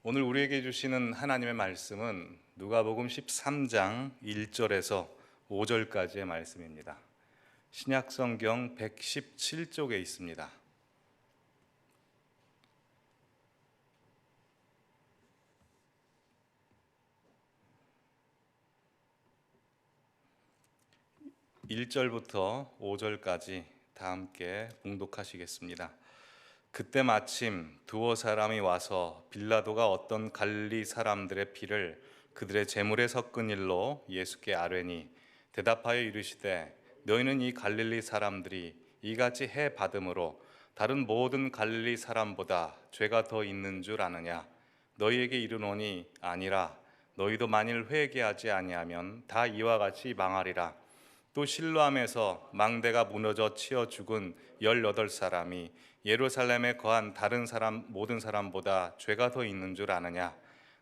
오늘 우리에게 주시는 하나님의 말씀은 누가복음 13장 1절에서 5절까지의 말씀입니다. 신약성경 117쪽에 있습니다. (1절부터) (5절까지) 다 함께 봉독하시겠습니다. 그때 마침 두어 사람이 와서 빌라도가 어떤 갈릴리 사람들의 피를 그들의 제물에 섞은 일로 예수께 아뢰니 대답하여 이르시되 너희는 이 갈릴리 사람들이 이같이 해 받음으로 다른 모든 갈릴리 사람보다 죄가 더 있는 줄 아느냐? 너희에게 이르노니 아니라. 너희도 만일 회개하지 아니하면 다 이와 같이 망하리라. 또 실로암에서 망대가 무너져 치어 죽은 18사람이 예루살렘에 거한 다른 사람 모든 사람보다 죄가 더 있는 줄 아느냐?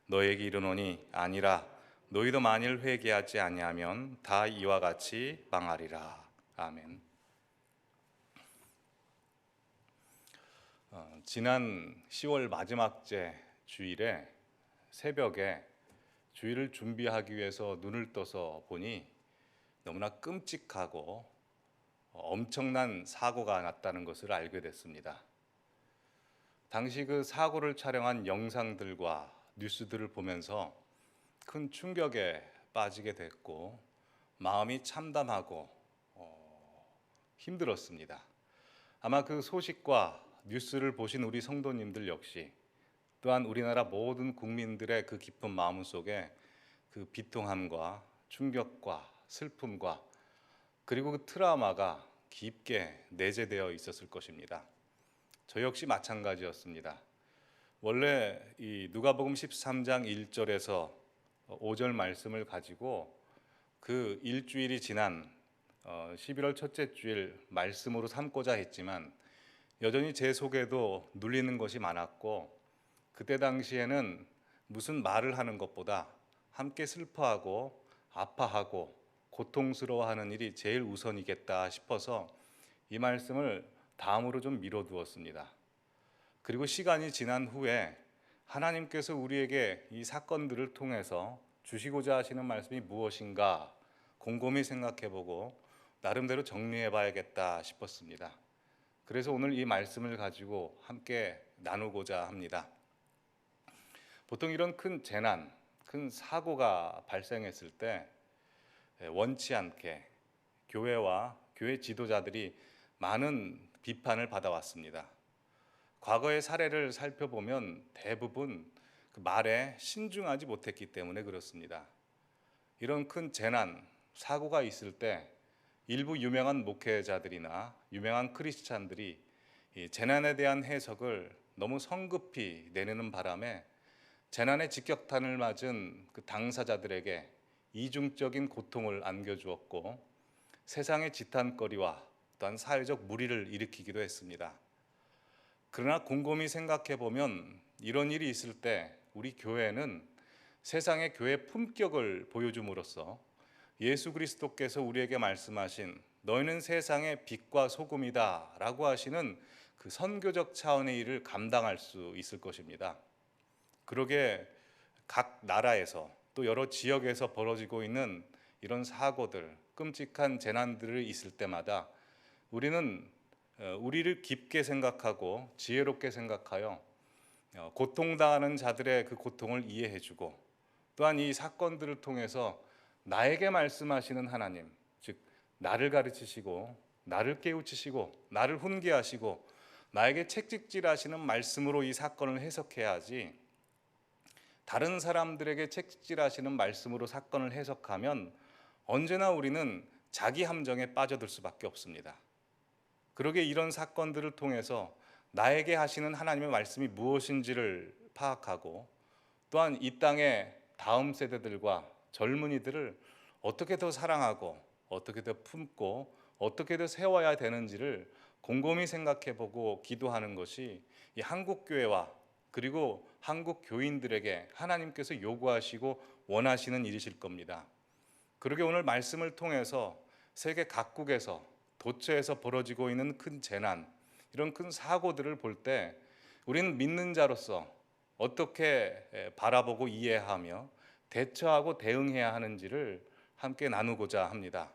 너에게 이르노니 아니라. 너희도 만일 회개하지 아니하면 다 이와 같이 망하리라. 아멘. 지난 10월 마지막 째 주일에 새벽에 주일을 준비하기 위해서 눈을 떠서 보니 너무나 끔찍하고 엄청난 사고가 났다는 것을 알게 됐습니다. 당시 그 사고를 촬영한 영상들과 뉴스들을 보면서 큰 충격에 빠지게 됐고 마음이 참담하고 힘들었습니다. 아마 그 소식과 뉴스를 보신 우리 성도님들 역시 또한 우리나라 모든 국민들의 그 깊은 마음 속에 그 비통함과 충격과 슬픔과 그리고 그 트라우마가 깊게 내재되어 있었을 것입니다. 저 역시 마찬가지였습니다. 원래 이 누가복음 13장 1절에서 5절 말씀을 가지고 그 일주일이 지난 11월 첫째 주일 말씀으로 삼고자 했지만 여전히 제 속에도 눌리는 것이 많았고 그때 당시에는 무슨 말을 하는 것보다 함께 슬퍼하고 아파하고 고통스러워하는 일이 제일 우선이겠다 싶어서 이 말씀을 다음으로 좀 미뤄두었습니다. 그리고 시간이 지난 후에 하나님께서 우리에게 이 사건들을 통해서 주시고자 하시는 말씀이 무엇인가 곰곰이 생각해보고 나름대로 정리해봐야겠다 싶었습니다. 그래서 오늘 이 말씀을 가지고 함께 나누고자 합니다. 보통 이런 큰 재난, 큰 사고가 발생했을 때 원치 않게 교회와 교회 지도자들이 많은 비판을 받아왔습니다. 과거의 사례를 살펴보면 대부분 그 말에 신중하지 못했기 때문에 그렇습니다. 이런 큰 재난, 사고가 있을 때 일부 유명한 목회자들이나 유명한 크리스찬들이 이 재난에 대한 해석을 너무 성급히 내놓는 바람에 재난의 직격탄을 맞은 그 당사자들에게 이중적인 고통을 안겨주었고 세상의 지탄거리와 또한 사회적 물의를 일으키기도 했습니다. 그러나 곰곰이 생각해 보면 이런 일이 있을 때 우리 교회는 세상의 교회 품격을 보여줌으로써 예수 그리스도께서 우리에게 말씀하신 너희는 세상의 빛과 소금이다 라고 하시는 그 선교적 차원의 일을 감당할 수 있을 것입니다. 그러게 각 나라에서 또 여러 지역에서 벌어지고 있는 이런 사고들, 끔찍한 재난들이 있을 때마다 우리는 우리를 깊게 생각하고 지혜롭게 생각하여 고통당하는 자들의 그 고통을 이해해주고 또한 이 사건들을 통해서 나에게 말씀하시는 하나님, 즉 나를 가르치시고 나를 깨우치시고 나를 훈계하시고 나에게 책찍질하시는 말씀으로 이 사건을 해석해야지 다른 사람들에게 책찍질하시는 말씀으로 사건을 해석하면 언제나 우리는 자기 함정에 빠져들 수밖에 없습니다. 그러게 이런 사건들을 통해서 나에게 하시는 하나님의 말씀이 무엇인지를 파악하고 또한 이 땅의 다음 세대들과 젊은이들을 어떻게 더 사랑하고 어떻게 더 품고 어떻게 더 세워야 되는지를 곰곰이 생각해보고 기도하는 것이 이 한국교회와 그리고 한국 교인들에게 하나님께서 요구하시고 원하시는 일이실 겁니다. 그러게 오늘 말씀을 통해서 세계 각국에서 도처에서 벌어지고 있는 큰 재난, 이런 큰 사고들을 볼 때 우리는 믿는 자로서 어떻게 바라보고 이해하며 대처하고 대응해야 하는지를 함께 나누고자 합니다.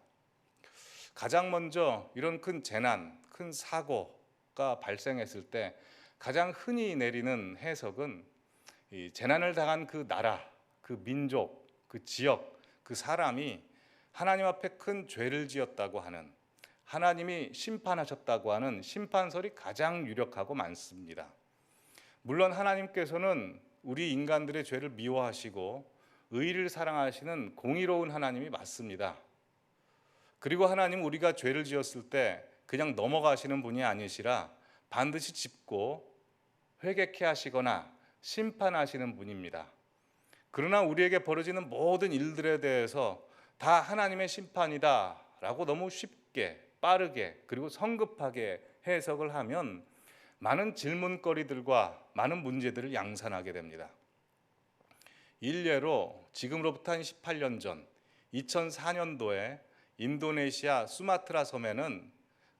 가장 먼저 이런 큰 재난, 큰 사고가 발생했을 때 가장 흔히 내리는 해석은 이 재난을 당한 그 나라, 그 민족, 그 지역, 그 사람이 하나님 앞에 큰 죄를 지었다고 하는, 하나님이 심판하셨다고 하는 심판설이 가장 유력하고 많습니다. 물론 하나님께서는 우리 인간들의 죄를 미워하시고 의를 사랑하시는 공의로운 하나님이 맞습니다. 그리고 하나님 우리가 죄를 지었을 때 그냥 넘어가시는 분이 아니시라 반드시 짚고 회개케 하시거나 심판하시는 분입니다. 그러나 우리에게 벌어지는 모든 일들에 대해서 다 하나님의 심판이다 라고 너무 쉽게 빠르게 그리고 성급하게 해석을 하면 많은 질문거리들과 많은 문제들을 양산하게 됩니다. 일례로 지금으로부터 한 18년 전 2004년도에 인도네시아 수마트라 섬에는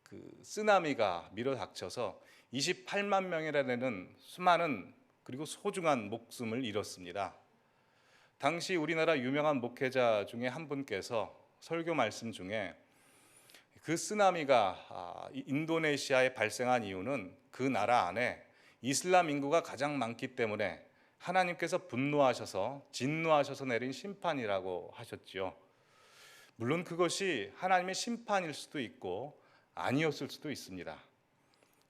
그 쓰나미가 밀어닥쳐서 28만 명이라는 수많은 그리고 소중한 목숨을 잃었습니다. 당시 우리나라 유명한 목회자 중에 한 분께서 설교 말씀 중에 그 쓰나미가 인도네시아에 발생한 이유는 그 나라 안에 이슬람 인구가 가장 많기 때문에 하나님께서 분노하셔서 진노하셔서 내린 심판이라고 하셨지요. 물론 그것이 하나님의 심판일 수도 있고 아니었을 수도 있습니다.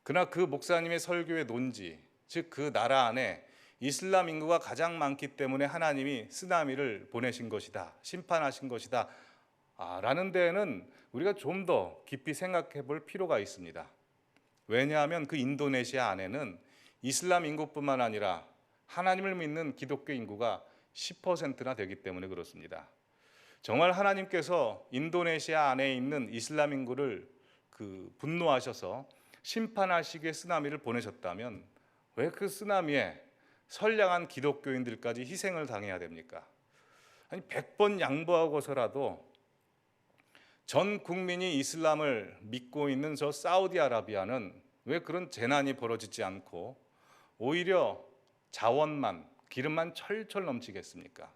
그러나 그 목사님의 설교의 논지, 즉 그 나라 안에 이슬람 인구가 가장 많기 때문에 하나님이 쓰나미를 보내신 것이다, 심판하신 것이다 라는 데에는 우리가 좀 더 깊이 생각해 볼 필요가 있습니다. 왜냐하면 그 인도네시아 안에는 이슬람 인구뿐만 아니라 하나님을 믿는 기독교 인구가 10%나 되기 때문에 그렇습니다. 정말 하나님께서 인도네시아 안에 있는 이슬람 인구를 분노하셔서 심판하시기에 쓰나미를 보내셨다면 왜 그 쓰나미에 선량한 기독교인들까지 희생을 당해야 됩니까? 아니 100번 양보하고서라도 전 국민이 이슬람을 믿고 있는 저 사우디아라비아는 왜 그런 재난이 벌어지지 않고 오히려 자원만, 기름만 철철 넘치겠습니까?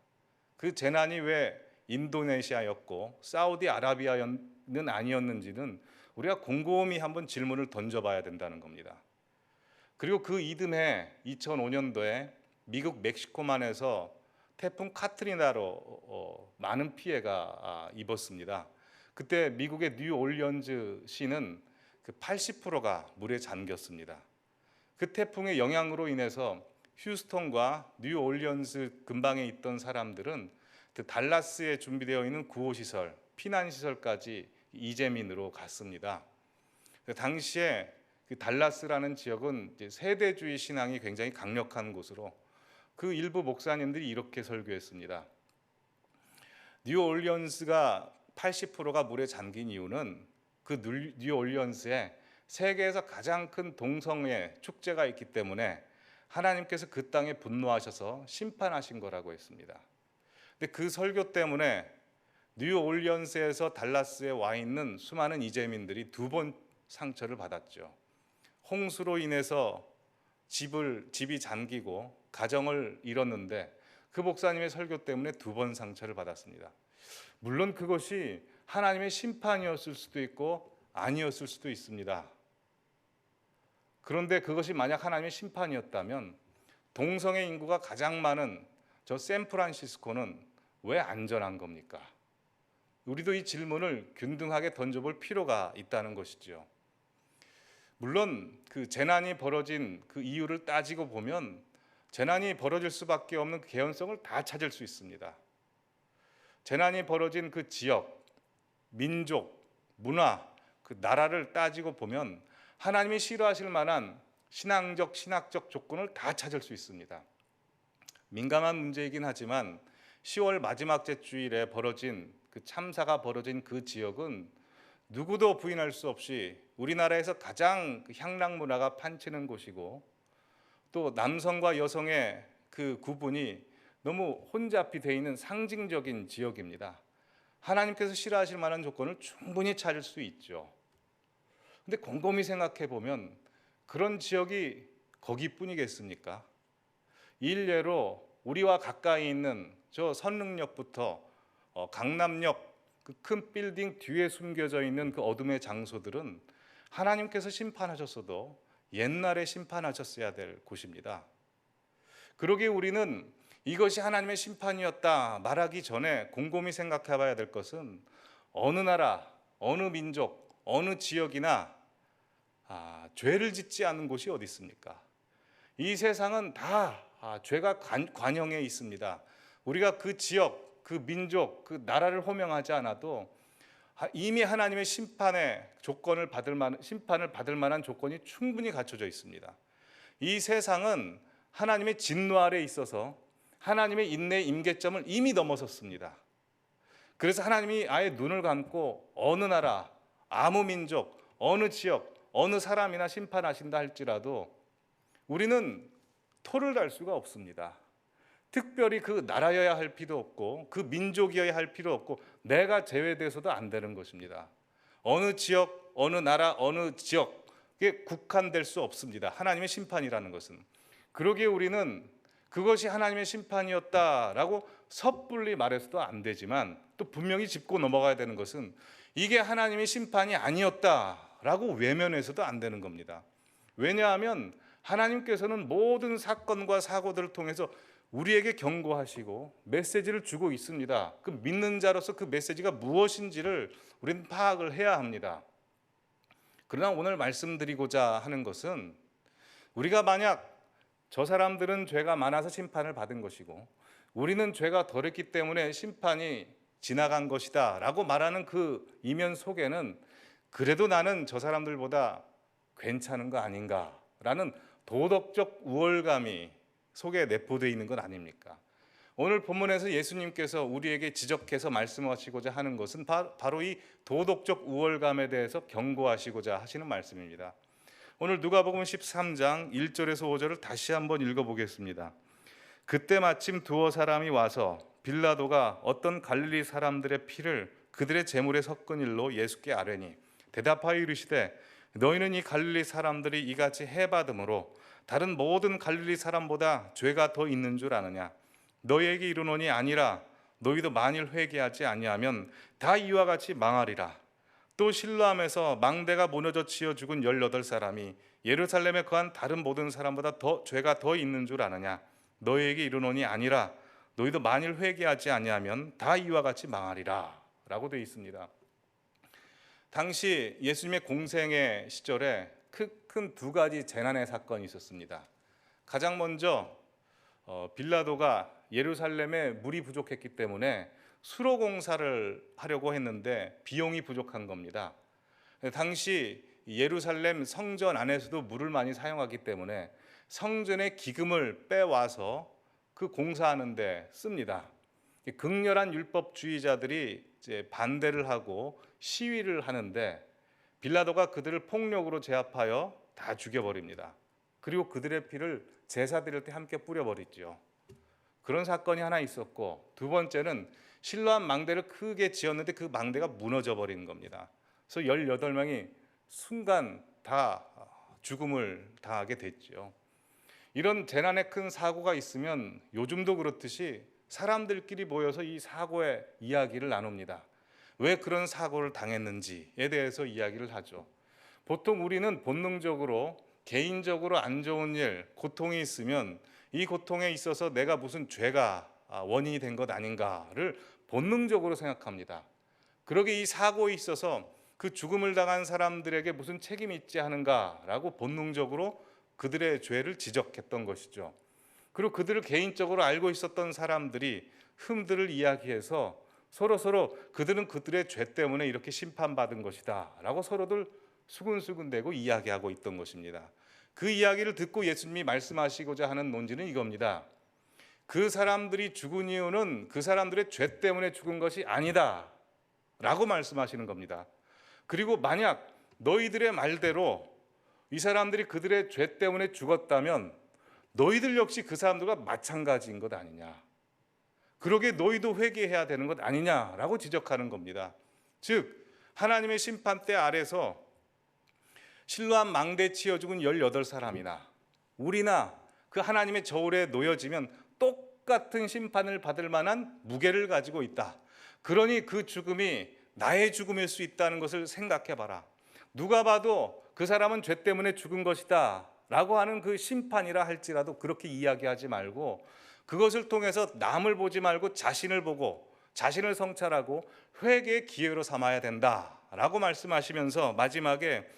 그 재난이 왜 인도네시아였고 사우디아라비아는 아니었는지는 우리가 곰곰이 한번 질문을 던져봐야 된다는 겁니다. 그리고 그 이듬해 2005년도에 미국 멕시코만에서 태풍 카트리나로 많은 피해가 입었습니다. 그때 미국의 뉴올리언즈 시는 그 80%가 물에 잠겼습니다. 그 태풍의 영향으로 인해서 휴스턴과 뉴올리언즈 근방에 있던 사람들은 그 달라스에 준비되어 있는 구호시설, 피난시설까지 이재민으로 갔습니다. 당시에 그 달라스라는 지역은 이제 세대주의 신앙이 굉장히 강력한 곳으로 그 일부 목사님들이 이렇게 설교했습니다. 뉴올리언스가 80%가 물에 잠긴 이유는 그 뉴올리언스에 세계에서 가장 큰 동성애 축제가 있기 때문에 하나님께서 그 땅에 분노하셔서 심판하신 거라고 했습니다. 근데 그 설교 때문에 뉴올리언스에서 달라스에 와 있는 수많은 이재민들이 두 번 상처를 받았죠. 홍수로 인해서 집이 잠기고 가정을 잃었는데 그 목사님의 설교 때문에 두 번 상처를 받았습니다. 물론 그것이 하나님의 심판이었을 수도 있고 아니었을 수도 있습니다. 그런데 그것이 만약 하나님의 심판이었다면 동성애 인구가 가장 많은 저 샌프란시스코는 왜 안전한 겁니까? 우리도 이 질문을 균등하게 던져볼 필요가 있다는 것이죠. 물론 그 재난이 벌어진 그 이유를 따지고 보면 재난이 벌어질 수밖에 없는 개연성을 다 찾을 수 있습니다. 재난이 벌어진 그 지역, 민족, 문화, 그 나라를 따지고 보면 하나님이 싫어하실 만한 신학적 조건을 다 찾을 수 있습니다. 민감한 문제이긴 하지만 10월 마지막 주일에 벌어진 그 참사가 벌어진 그 지역은 누구도 부인할 수 없이 우리나라에서 가장 향락 문화가 판치는 곳이고 또 남성과 여성의 그 구분이 너무 혼잡이 되어 있는 상징적인 지역입니다. 하나님께서 싫어하실 만한 조건을 충분히 찾을 수 있죠. 근데 곰곰이 생각해 보면 그런 지역이 거기뿐이겠습니까? 일례로 우리와 가까이 있는 저 선릉역부터 강남역 그 큰 빌딩 뒤에 숨겨져 있는 그 어둠의 장소들은 하나님께서 심판하셨어도 옛날에 심판하셨어야 될 곳입니다. 그러기에 우리는 이것이 하나님의 심판이었다 말하기 전에 곰곰이 생각해 봐야 될 것은 어느 나라, 어느 민족, 어느 지역이나 죄를 짓지 않는 곳이 어디 있습니까? 이 세상은 다 죄가 관영해 있습니다. 우리가 그 지역, 그 민족, 그 나라를 호명하지 않아도 이미 하나님의 심판을 받을 만한 조건이 충분히 갖춰져 있습니다. 이 세상은 하나님의 진노 아래에 있어서 하나님의 인내 임계점을 이미 넘어섰습니다. 그래서 하나님이 아예 눈을 감고 어느 나라, 아무 민족, 어느 지역, 어느 사람이나 심판하신다 할지라도 우리는 토를 달 수가 없습니다. 특별히 그 나라여야 할 필요 없고 그 민족이어야 할 필요 없고 내가 제외돼서도 안 되는 것입니다. 어느 지역, 어느 나라, 어느 지역에 국한될 수 없습니다. 하나님의 심판이라는 것은. 그러기에 우리는 그것이 하나님의 심판이었다라고 섣불리 말해서도 안 되지만 또 분명히 짚고 넘어가야 되는 것은 이게 하나님의 심판이 아니었다라고 외면해서도 안 되는 겁니다. 왜냐하면 하나님께서는 모든 사건과 사고들을 통해서 우리에게 경고하시고 메시지를 주고 있습니다. 그 믿는 자로서 그 메시지가 무엇인지를 우리는 파악을 해야 합니다. 그러나 오늘 말씀드리고자 하는 것은 우리가 만약 저 사람들은 죄가 많아서 심판을 받은 것이고 우리는 죄가 덜했기 때문에 심판이 지나간 것이다 라고 말하는 그 이면 속에는 그래도 나는 저 사람들보다 괜찮은 거 아닌가라는 도덕적 우월감이 속에 내포되어 있는 건 아닙니까? 오늘 본문에서 예수님께서 우리에게 지적해서 말씀하시고자 하는 것은 바로 이 도덕적 우월감에 대해서 경고하시고자 하시는 말씀입니다. 오늘 누가복음 13장 1절에서 5절을 다시 한번 읽어보겠습니다. 그때 마침 두어 사람이 와서 빌라도가 어떤 갈릴리 사람들의 피를 그들의 제물에 섞은 일로 예수께 아뢰니 대답하여 이르시되 너희는 이 갈릴리 사람들이 이같이 해받음으로 다른 모든 갈릴리 사람보다 죄가 더 있는 줄 아느냐? 너희에게 이르노니 아니라 너희도 만일 회개하지 아니하면 다 이와 같이 망하리라. 또 실로암에서 망대가 무너져 치어 죽은 18사람이 예루살렘에 거한 다른 모든 사람보다 죄가 더 있는 줄 아느냐? 너희에게 이르노니 아니라 너희도 만일 회개하지 아니하면 다 이와 같이 망하리라 라고 되어 있습니다. 당시 예수님의 공생의 시절에 큰 두 가지 재난의 사건이 있었습니다. 가장 먼저 빌라도가 예루살렘에 물이 부족했기 때문에 수로 공사를 하려고 했는데 비용이 부족한 겁니다. 당시 예루살렘 성전 안에서도 물을 많이 사용하기 때문에 성전의 기금을 빼와서 그 공사하는 데 씁니다. 극렬한 율법주의자들이 이제 반대를 하고 시위를 하는데 빌라도가 그들을 폭력으로 제압하여 다 죽여버립니다. 그리고 그들의 피를 제사 드릴 때 함께 뿌려버리죠. 그런 사건이 하나 있었고, 두 번째는 실로암 망대를 크게 지었는데 그 망대가 무너져 버리는 겁니다. 그래서 18명이 순간 다 죽음을 당하게 됐죠. 이런 재난의 큰 사고가 있으면 요즘도 그렇듯이 사람들끼리 모여서 이 사고의 이야기를 나눕니다. 왜 그런 사고를 당했는지에 대해서 이야기를 하죠. 보통 우리는 본능적으로 개인적으로 안 좋은 일, 고통이 있으면 이 고통에 있어서 내가 무슨 죄가 원인이 된 것 아닌가를 본능적으로 생각합니다. 그러게 이 사고에 있어서 그 죽음을 당한 사람들에게 무슨 책임이 있지 않은가라고 본능적으로 그들의 죄를 지적했던 것이죠. 그리고 그들을 개인적으로 알고 있었던 사람들이 흠들을 이야기해서 서로 그들은 그들의 죄 때문에 이렇게 심판받은 것이다 라고 서로들 수근수근대고 이야기하고 있던 것입니다. 그 이야기를 듣고 예수님이 말씀하시고자 하는 논지는 이겁니다. 그 사람들이 죽은 이유는 그 사람들의 죄 때문에 죽은 것이 아니다 라고 말씀하시는 겁니다. 그리고 만약 너희들의 말대로 이 사람들이 그들의 죄 때문에 죽었다면 너희들 역시 그 사람들과 마찬가지인 것 아니냐, 그러게 너희도 회개해야 되는 것 아니냐라고 지적하는 겁니다. 즉 하나님의 심판대 아래서 실로암 망대 치어 죽은 18사람이나 우리나 그 하나님의 저울에 놓여지면 똑같은 심판을 받을 만한 무게를 가지고 있다. 그러니 그 죽음이 나의 죽음일 수 있다는 것을 생각해 봐라. 누가 봐도 그 사람은 죄 때문에 죽은 것이다 라고 하는 그 심판이라 할지라도 그렇게 이야기하지 말고, 그것을 통해서 남을 보지 말고 자신을 보고 자신을 성찰하고 회개의 기회로 삼아야 된다라고 말씀하시면서 마지막에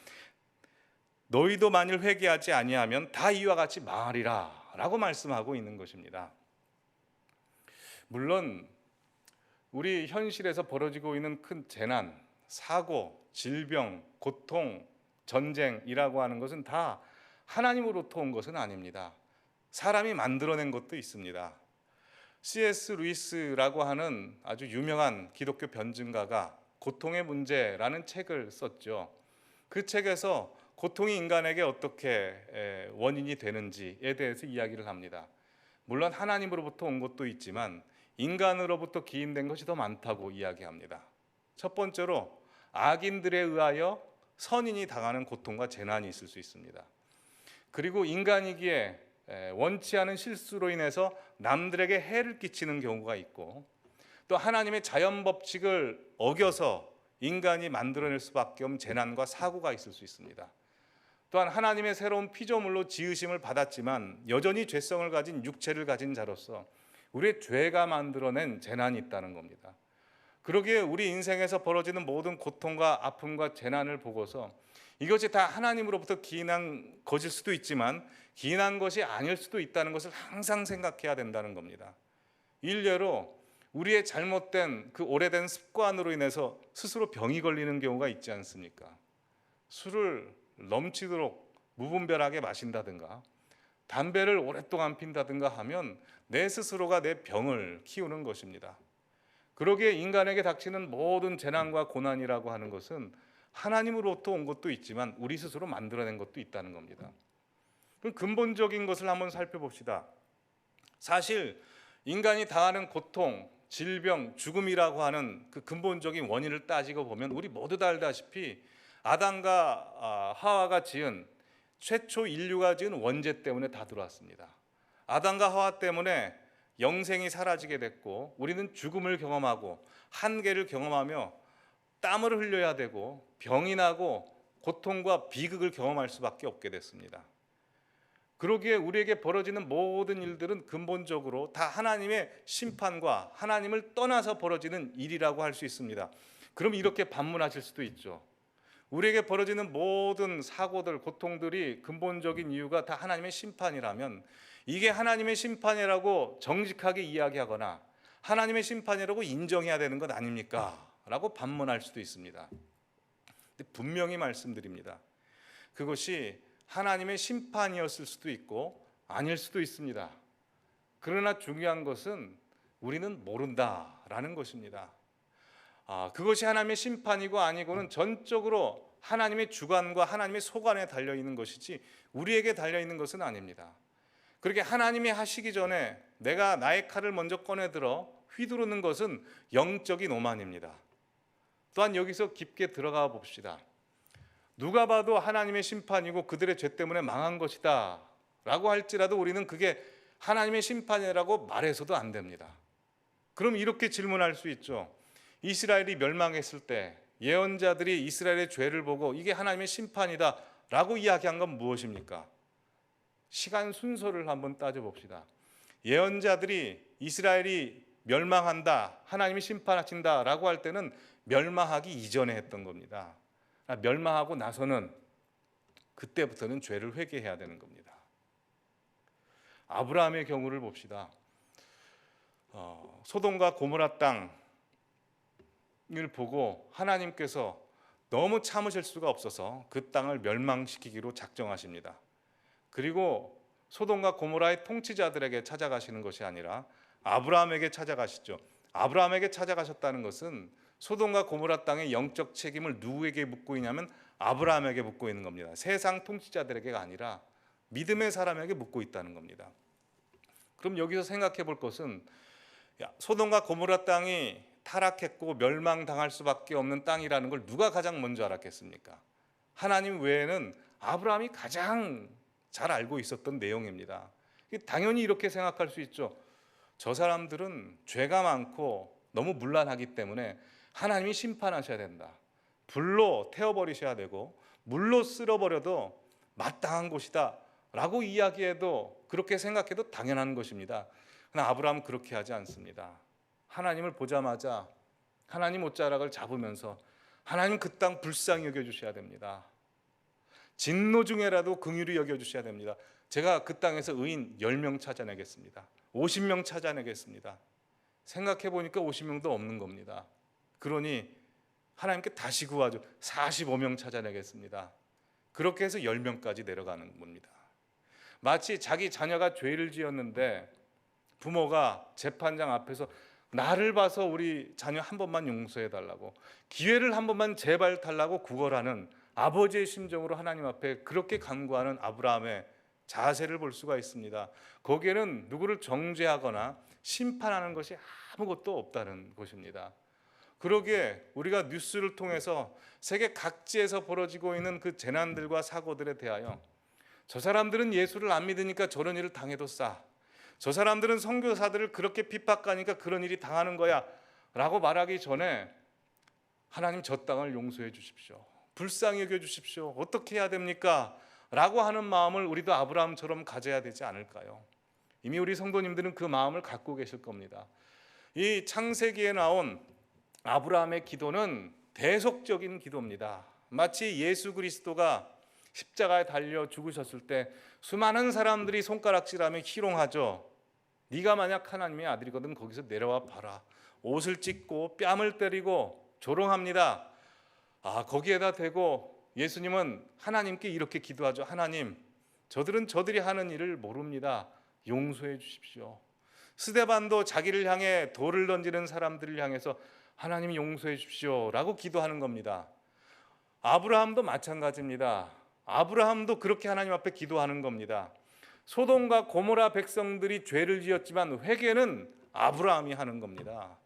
너희도 만일 회개하지 아니하면 다 이와 같이 망하리라 라고 말씀하고 있는 것입니다. 물론 우리 현실에서 벌어지고 있는 큰 재난, 사고, 질병, 고통, 전쟁이라고 하는 것은 다 하나님으로부터 온 것은 아닙니다. 사람이 만들어낸 것도 있습니다. C.S. 루이스라고 하는 아주 유명한 기독교 변증가가 고통의 문제라는 책을 썼죠. 그 책에서 고통이 인간에게 어떻게 원인이 되는지에 대해서 이야기를 합니다. 물론 하나님으로부터 온 것도 있지만 인간으로부터 기인된 것이 더 많다고 이야기합니다. 첫 번째로 악인들에 의하여 선인이 당하는 고통과 재난이 있을 수 있습니다. 그리고 인간이기에 원치 않은 실수로 인해서 남들에게 해를 끼치는 경우가 있고, 또 하나님의 자연 법칙을 어겨서 인간이 만들어낼 수밖에 없는 재난과 사고가 있을 수 있습니다. 또한 하나님의 새로운 피조물로 지으심을 받았지만 여전히 죄성을 가진 육체를 가진 자로서 우리의 죄가 만들어낸 재난이 있다는 겁니다. 그러기에 우리 인생에서 벌어지는 모든 고통과 아픔과 재난을 보고서 이것이 다 하나님으로부터 기인한 것일 수도 있지만 기인한 것이 아닐 수도 있다는 것을 항상 생각해야 된다는 겁니다. 일례로 우리의 잘못된 그 오래된 습관으로 인해서 스스로 병이 걸리는 경우가 있지 않습니까? 술을 넘치도록 무분별하게 마신다든가 담배를 오랫동안 핀다든가 하면 내 스스로가 내 병을 키우는 것입니다. 그러기에 인간에게 닥치는 모든 재난과 고난이라고 하는 것은 하나님으로부터 온 것도 있지만 우리 스스로 만들어낸 것도 있다는 겁니다. 그럼 근본적인 것을 한번 살펴봅시다. 사실 인간이 당하는 고통, 질병, 죽음이라고 하는 그 근본적인 원인을 따지고 보면 우리 모두 다 알다시피 아담과 하와가 지은 최초 인류가 지은 원죄 때문에 다 들어왔습니다. 아담과 하와 때문에 영생이 사라지게 됐고 우리는 죽음을 경험하고 한계를 경험하며 땀을 흘려야 되고 병이 나고 고통과 비극을 경험할 수밖에 없게 됐습니다. 그러기에 우리에게 벌어지는 모든 일들은 근본적으로 다 하나님의 심판과 하나님을 떠나서 벌어지는 일이라고 할 수 있습니다. 그럼 이렇게 반문하실 수도 있죠. 우리에게 벌어지는 모든 사고들, 고통들이 근본적인 이유가 다 하나님의 심판이라면 이게 하나님의 심판이라고 정직하게 이야기하거나 하나님의 심판이라고 인정해야 되는 것 아닙니까? 라고 반문할 수도 있습니다. 근데 분명히 말씀드립니다. 그것이 하나님의 심판이었을 수도 있고 아닐 수도 있습니다. 그러나 중요한 것은 우리는 모른다라는 것입니다. 그것이 하나님의 심판이고 아니고는 전적으로 하나님의 주관과 하나님의 소관에 달려있는 것이지 우리에게 달려있는 것은 아닙니다. 그렇게 하나님이 하시기 전에 내가 나의 칼을 먼저 꺼내들어 휘두르는 것은 영적인 오만입니다. 또한 여기서 깊게 들어가 봅시다. 누가 봐도 하나님의 심판이고 그들의 죄 때문에 망한 것이다 라고 할지라도 우리는 그게 하나님의 심판이라고 말해서도 안 됩니다. 그럼 이렇게 질문할 수 있죠. 이스라엘이 멸망했을 때 예언자들이 이스라엘의 죄를 보고 이게 하나님의 심판이다 라고 이야기한 건 무엇입니까? 시간 순서를 한번 따져봅시다. 예언자들이 이스라엘이 멸망한다, 하나님이 심판하신다 라고 할 때는 멸망하기 이전에 했던 겁니다. 멸망하고 나서는 그때부터는 죄를 회개해야 되는 겁니다. 아브라함의 경우를 봅시다. 소돔과 고모라 땅을 보고 하나님께서 너무 참으실 수가 없어서 그 땅을 멸망시키기로 작정하십니다. 그리고 소돔과 고모라의 통치자들에게 찾아가시는 것이 아니라 아브라함에게 찾아가시죠. 아브라함에게 찾아가셨다는 것은 소돔과 고모라 땅의 영적 책임을 누구에게 묻고 있냐면 아브라함에게 묻고 있는 겁니다. 세상 통치자들에게가 아니라 믿음의 사람에게 묻고 있다는 겁니다. 그럼 여기서 생각해 볼 것은 소돔과 고모라 땅이 타락했고 멸망당할 수밖에 없는 땅이라는 걸 누가 가장 먼저 알았겠습니까? 하나님 외에는 아브라함이 가장 잘 알고 있었던 내용입니다. 당연히 이렇게 생각할 수 있죠. 저 사람들은 죄가 많고 너무 문란하기 때문에 하나님이 심판하셔야 된다. 불로 태워버리셔야 되고 물로 쓸어버려도 마땅한 곳이다 라고 이야기해도, 그렇게 생각해도 당연한 것입니다. 그러나 아브라함은 그렇게 하지 않습니다. 하나님을 보자마자 하나님 옷자락을 잡으면서 하나님 그 땅 불쌍히 여겨주셔야 됩니다. 진노 중에라도 긍휼히 여겨주셔야 됩니다. 제가 그 땅에서 의인 10명 찾아내겠습니다. 50명 찾아내겠습니다. 생각해 보니까 50명도 없는 겁니다. 그러니 하나님께 다시 구하죠. 45명 찾아내겠습니다. 그렇게 해서 10명까지 내려가는 겁니다. 마치 자기 자녀가 죄를 지었는데 부모가 재판장 앞에서 나를 봐서 우리 자녀 한 번만 용서해 달라고, 기회를 한 번만 제발 달라고 구걸하는 아버지의 심정으로 하나님 앞에 그렇게 간구하는 아브라함의 자세를 볼 수가 있습니다. 거기에는 누구를 정죄하거나 심판하는 것이 아무것도 없다는 것입니다. 그러기에 우리가 뉴스를 통해서 세계 각지에서 벌어지고 있는 그 재난들과 사고들에 대하여 저 사람들은 예수를 안 믿으니까 저런 일을 당해도 저 사람들은 선교사들을 그렇게 핍박하니까 그런 일이 당하는 거야 라고 말하기 전에 하나님 저 땅을 용서해 주십시오, 불쌍히 여겨 주십시오, 어떻게 해야 됩니까? 라고 하는 마음을 우리도 아브라함처럼 가져야 되지 않을까요? 이미 우리 성도님들은 그 마음을 갖고 계실 겁니다. 이 창세기에 나온 아브라함의 기도는 대속적인 기도입니다. 마치 예수 그리스도가 십자가에 달려 죽으셨을 때 수많은 사람들이 손가락질하며 희롱하죠. 네가 만약 하나님의 아들이거든 거기서 내려와 봐라. 옷을 찢고 뺨을 때리고 조롱합니다. 거기에다 대고 예수님은 하나님께 이렇게 기도하죠. 하나님, 저들은 저들이 하는 일을 모릅니다. 용서해 주십시오. 스데반도 자기를 향해 돌을 던지는 사람들을 향해서 하나님 용서해 주십시오 라고 기도하는 겁니다. 아브라함도 마찬가지입니다. 아브라함도 그렇게 하나님 앞에 기도하는 겁니다. 소돔과 고모라 백성들이 죄를 지었지만 회개는 아브라함이 하는 겁니다.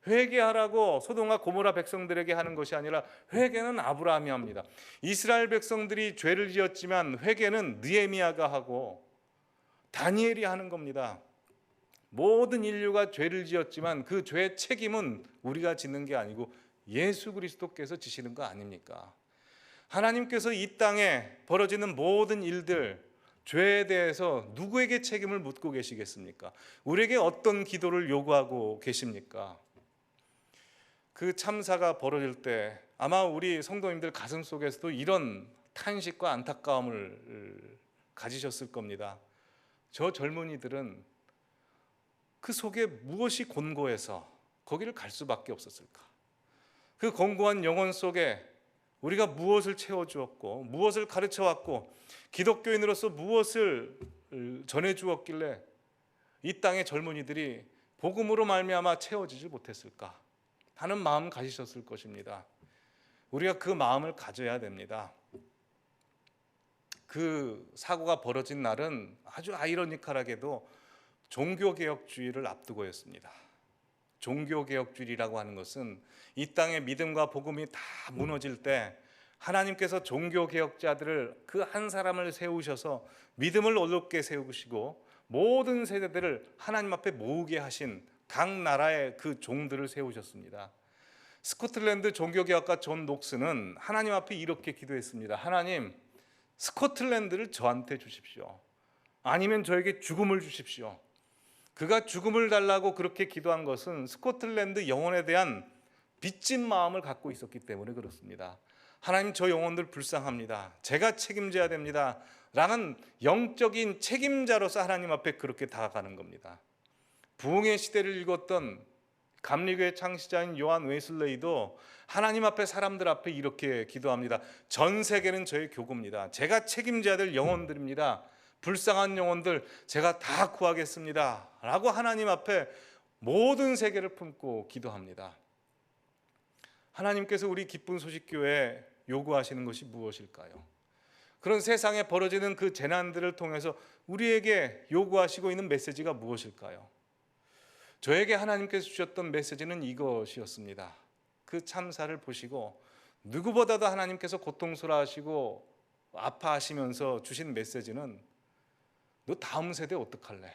회개하라고 소돔과 고모라 백성들에게 하는 것이 아니라 회개는 아브라함이 합니다. 이스라엘 백성들이 죄를 지었지만 회개는 느헤미야가 하고 다니엘이 하는 겁니다. 모든 인류가 죄를 지었지만 그 죄의 책임은 우리가 짓는 게 아니고 예수 그리스도께서 지시는 거 아닙니까? 하나님께서 이 땅에 벌어지는 모든 일들, 죄에 대해서 누구에게 책임을 묻고 계시겠습니까? 우리에게 어떤 기도를 요구하고 계십니까? 그 참사가 벌어질 때 아마 우리 성도님들 가슴 속에서도 이런 탄식과 안타까움을 가지셨을 겁니다. 저 젊은이들은 그 속에 무엇이 곤고해서 거기를 갈 수밖에 없었을까? 그 공고한 영혼 속에 우리가 무엇을 채워주었고 무엇을 가르쳐왔고 기독교인으로서 무엇을 전해주었길래 이 땅의 젊은이들이 복음으로 말미암아 채워지지 못했을까 하는 마음 가지셨을 것입니다. 우리가 그 마음을 가져야 됩니다. 그 사고가 벌어진 날은 아주 아이러니컬하게도 종교개혁주의를 앞두고였습니다. 종교개혁주의라고 하는 것은 이 땅의 믿음과 복음이 다 무너질 때 하나님께서 종교개혁자들을 그 한 사람을 세우셔서 믿음을 올곧게 세우시고 모든 세대들을 하나님 앞에 모으게 하신 각 나라의 그 종들을 세우셨습니다. 스코틀랜드 종교개혁가 존 녹스는 하나님 앞에 이렇게 기도했습니다. 하나님, 스코틀랜드를 저한테 주십시오. 아니면 저에게 죽음을 주십시오. 그가 죽음을 달라고 그렇게 기도한 것은 스코틀랜드 영혼에 대한 빚진 마음을 갖고 있었기 때문에 그렇습니다. 하나님, 저 영혼들 불쌍합니다. 제가 책임져야 됩니다. 라는 영적인 책임자로서 하나님 앞에 그렇게 다가가는 겁니다. 부흥의 시대를 읽었던 감리교의 창시자인 요한 웨슬레이도 하나님 앞에 사람들 앞에 이렇게 기도합니다. 전 세계는 저의 교구입니다. 제가 책임져야 될 영혼들입니다. 불쌍한 영혼들 제가 다 구하겠습니다 라고 하나님 앞에 모든 세계를 품고 기도합니다. 하나님께서 우리 기쁜 소식교회에 요구하시는 것이 무엇일까요? 그런 세상에 벌어지는 그 재난들을 통해서 우리에게 요구하시고 있는 메시지가 무엇일까요? 저에게 하나님께서 주셨던 메시지는 이것이었습니다. 그 참사를 보시고 누구보다도 하나님께서 고통스러워하시고 아파하시면서 주신 메시지는 너 다음 세대 어떡할래?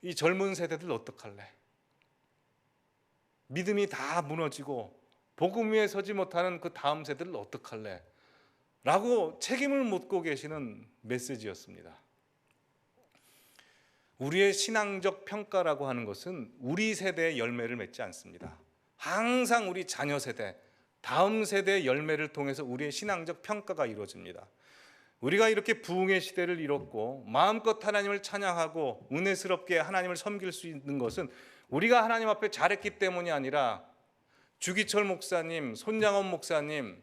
이 젊은 세대들 어떡할래? 믿음이 다 무너지고 복음 위에 서지 못하는 그 다음 세대를 어떡할래? 라고 책임을 묻고 계시는 메시지였습니다. 우리의 신앙적 평가라고 하는 것은 우리 세대의 열매를 맺지 않습니다. 항상 우리 자녀 세대, 다음 세대의 열매를 통해서 우리의 신앙적 평가가 이루어집니다. 우리가 이렇게 부흥의 시대를 이뤘고 마음껏 하나님을 찬양하고 은혜스럽게 하나님을 섬길 수 있는 것은 우리가 하나님 앞에 잘했기 때문이 아니라 주기철 목사님, 손양원 목사님,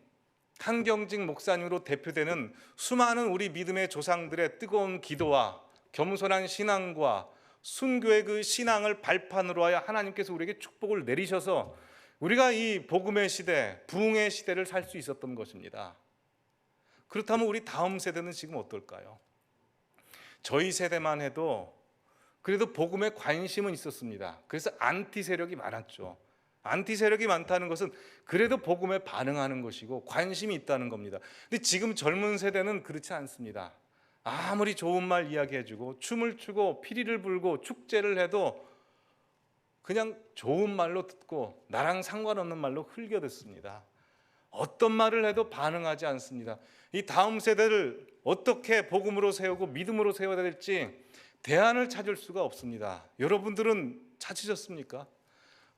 한경직 목사님으로 대표되는 수많은 우리 믿음의 조상들의 뜨거운 기도와 겸손한 신앙과 순교의 그 신앙을 발판으로 하여 하나님께서 우리에게 축복을 내리셔서 우리가 이 복음의 시대, 부흥의 시대를 살 수 있었던 것입니다. 그렇다면 우리 다음 세대는 지금 어떨까요? 저희 세대만 해도 그래도 복음에 관심은 있었습니다. 그래서 안티 세력이 많았죠. 안티 세력이 많다는 것은 그래도 복음에 반응하는 것이고 관심이 있다는 겁니다. 근데 지금 젊은 세대는 그렇지 않습니다. 아무리 좋은 말 이야기해주고 춤을 추고 피리를 불고 축제를 해도 그냥 좋은 말로 듣고 나랑 상관없는 말로 흘겨 듣습니다. 어떤 말을 해도 반응하지 않습니다. 이 다음 세대를 어떻게 복음으로 세우고 믿음으로 세워야 될지 대안을 찾을 수가 없습니다. 여러분들은 찾으셨습니까?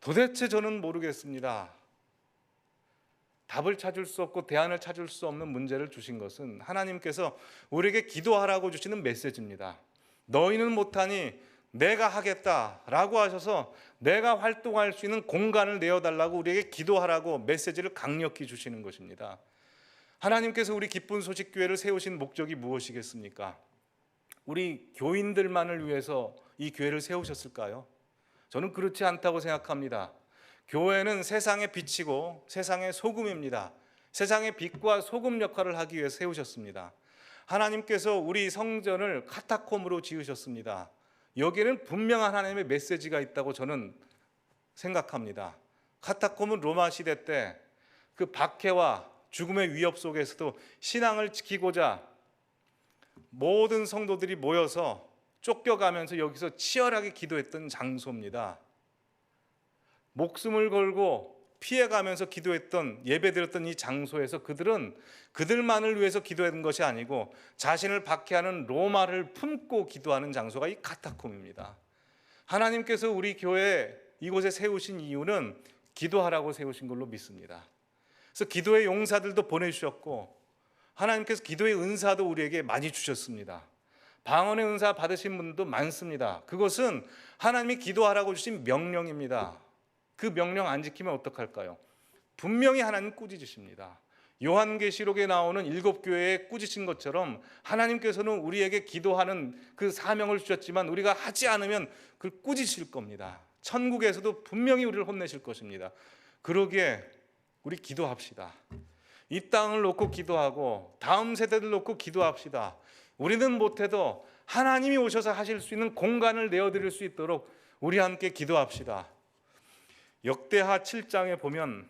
도대체 저는 모르겠습니다. 답을 찾을 수 없고 대안을 찾을 수 없는 문제를 주신 것은 하나님께서 우리에게 기도하라고 주시는 메시지입니다. 너희는 못하니 내가 하겠다라고 하셔서 내가 활동할 수 있는 공간을 내어달라고 우리에게 기도하라고 메시지를 강력히 주시는 것입니다. 하나님께서 우리 기쁜 소식 교회를 세우신 목적이 무엇이겠습니까? 우리 교인들만을 위해서 이 교회를 세우셨을까요? 저는 그렇지 않다고 생각합니다. 교회는 세상의 빛이고 세상의 소금입니다. 세상의 빛과 소금 역할을 하기 위해 세우셨습니다. 하나님께서 우리 성전을 카타콤으로 지으셨습니다. 여기에는 분명한 하나님의 메시지가 있다고 저는 생각합니다. 카타콤은 로마 시대 때 그 박해와 죽음의 위협 속에서도 신앙을 지키고자 모든 성도들이 모여서 쫓겨가면서 여기서 치열하게 기도했던 장소입니다. 목숨을 걸고 피해가면서 기도했던, 예배드렸던 이 장소에서 그들은 그들만을 위해서 기도했던 것이 아니고 자신을 박해하는 로마를 품고 기도하는 장소가 이 카타콤입니다. 하나님께서 우리 교회 이곳에 세우신 이유는 기도하라고 세우신 걸로 믿습니다. 그래서 기도의 용사들도 보내주셨고 하나님께서 기도의 은사도 우리에게 많이 주셨습니다. 방언의 은사 받으신 분도 많습니다. 그것은 하나님이 기도하라고 주신 명령입니다. 그 명령 안 지키면 어떡할까요? 분명히 하나님 꾸짖으십니다. 요한계시록에 나오는 7교회에 꾸짖은 것처럼 하나님께서는 우리에게 기도하는 그 사명을 주셨지만 우리가 하지 않으면 그걸 꾸짖으실 겁니다. 천국에서도 분명히 우리를 혼내실 것입니다. 그러기에 우리 기도합시다. 이 땅을 놓고 기도하고 다음 세대를 놓고 기도합시다. 우리는 못해도 하나님이 오셔서 하실 수 있는 공간을 내어드릴 수 있도록 우리 함께 기도합시다. 역대하 7장에 보면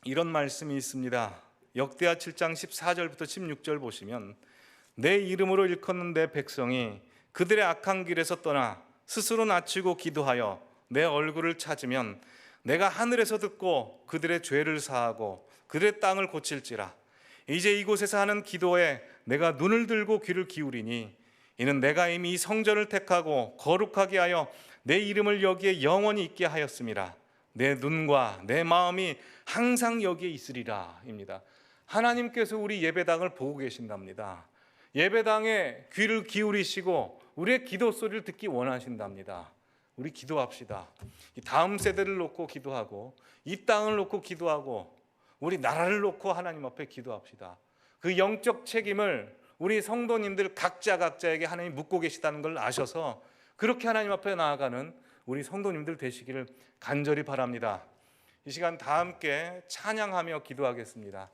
이런 말씀이 있습니다. 역대하 7장 14절부터 16절 보시면 내 이름으로 일컫는 내 백성이 그들의 악한 길에서 떠나 스스로 낮추고 기도하여 내 얼굴을 찾으면 내가 하늘에서 듣고 그들의 죄를 사하고 그들의 땅을 고칠지라. 이제 이곳에서 하는 기도에 내가 눈을 들고 귀를 기울이니 이는 내가 이미 이 성전을 택하고 거룩하게 하여 내 이름을 여기에 영원히 있게 하였음이라. 내 눈과 내 마음이 항상 여기에 있으리라 입니다. 하나님께서 우리 예배당을 보고 계신답니다. 예배당에 귀를 기울이시고 우리의 기도 소리를 듣기 원하신답니다. 우리 기도합시다. 이 다음 세대를 놓고 기도하고 이 땅을 놓고 기도하고 우리 나라를 놓고 하나님 앞에 기도합시다. 그 영적 책임을 우리 성도님들 각자에게 하나님이 묻고 계시다는 걸 아셔서 그렇게 하나님 앞에 나아가는 우리 성도님들 되시기를 간절히 바랍니다. 이 시간 다 함께 찬양하며 기도하겠습니다.